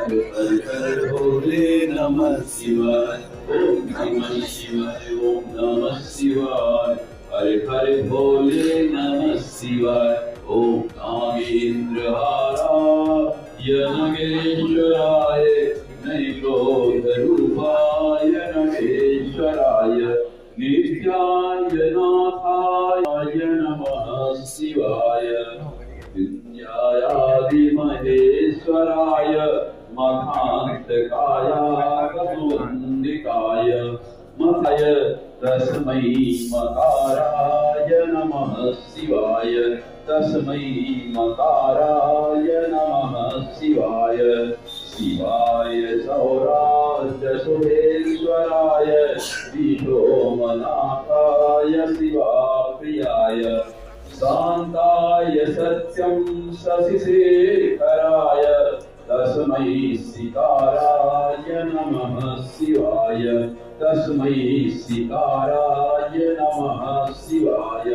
हर हर भोले नमः शिवाय। ओम नमः शिवाय, ओम नमः शिवाय। हर हर भोले नमः शिवाय। ओम नागेन्द्रहाराय नगेश्वराय नैरोधरूपाय नगेश्वराय नित्याय नाथाय नमः शिवाय। विद्यायादिमहेश्वराय मखान्तकाय कमोन्दिकाय मथय तस्मै मकाराय नमः शिवाय। तस्मै मकाराय नमः शिवाय। शिवाय सौराष्ट्रसुरेश्वराय विशोमनाथाय शिवाप्रियाय शान्ताय सत्यं शशिशेखराय तस्मै सिकाराय नमः शिवाय। तस्मै सिकाराय नमः शिवाय।